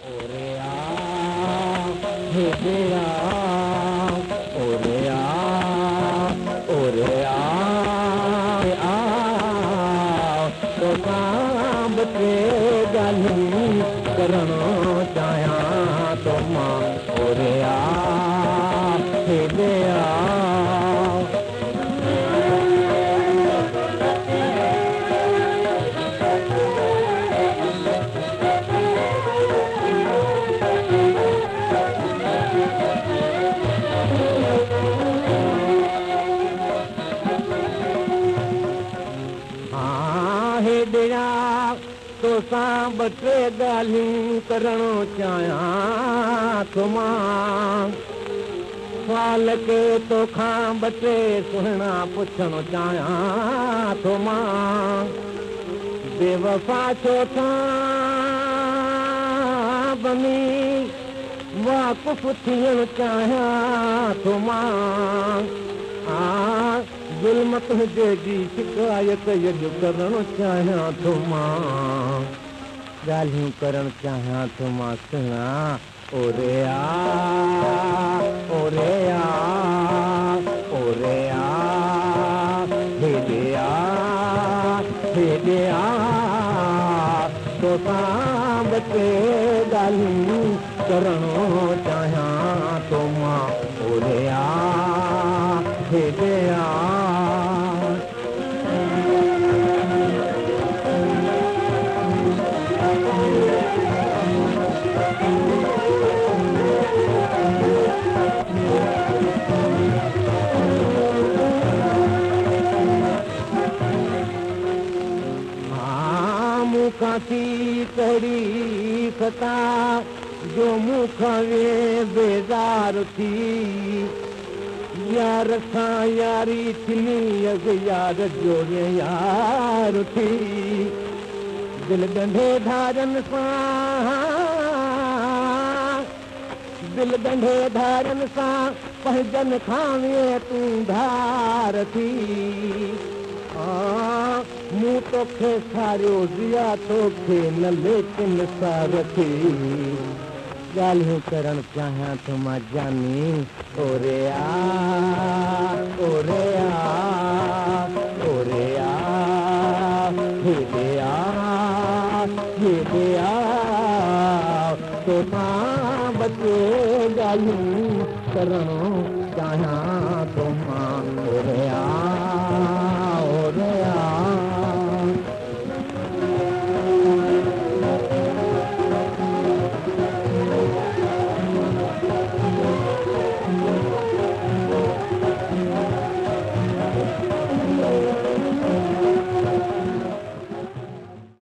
ओरे आ हे तेरा ओरे आ तो काम के गाली करणो चाहिया तो मां ओरे आ हे तेरा तोसां ॿ टे ॻाल्हियूं करणो चाहियां थो मां सुवाल के तोखां ॿ टे सुहिणा पुछणो चाहियां थो मां बेवफ़ा छो था बनी वाक़ुफ़ थियणु चाहियां थो मां ज़ुल्म तुंहिंजे जी शिकायत यॾ करणु चाहियां थो मां ॻाल्हियूं करणु चाहियां थो मां सुहिणा ओरे आ ओरे आ ओरे आ हेॾे आ हेॾे आ तोसां ॿ टे ॻाल्हियूं करणो चाहियां थो मां ओरे आ हेॾे आ मुखां कड़ी खता जो मुखां वे बेज़ार थी यार सां यारी थिनी अॻ यार जोड़े यार थी दिलि ॻंढे धारनि सां दिलि ॻंढे धारनि सां पंहिंजनि खां वे तूं धार थी मूं तोखे सारियो ज़िया तोखे न लेकिन सार थी ॻाल्हियूं करणु चाहियां थो मां जानी ओरे आ ओरे आ ओरे आ हेॾे आ हेॾे आ तोसां ॿ टे ॻाल्हियूं करणु चाहियां थो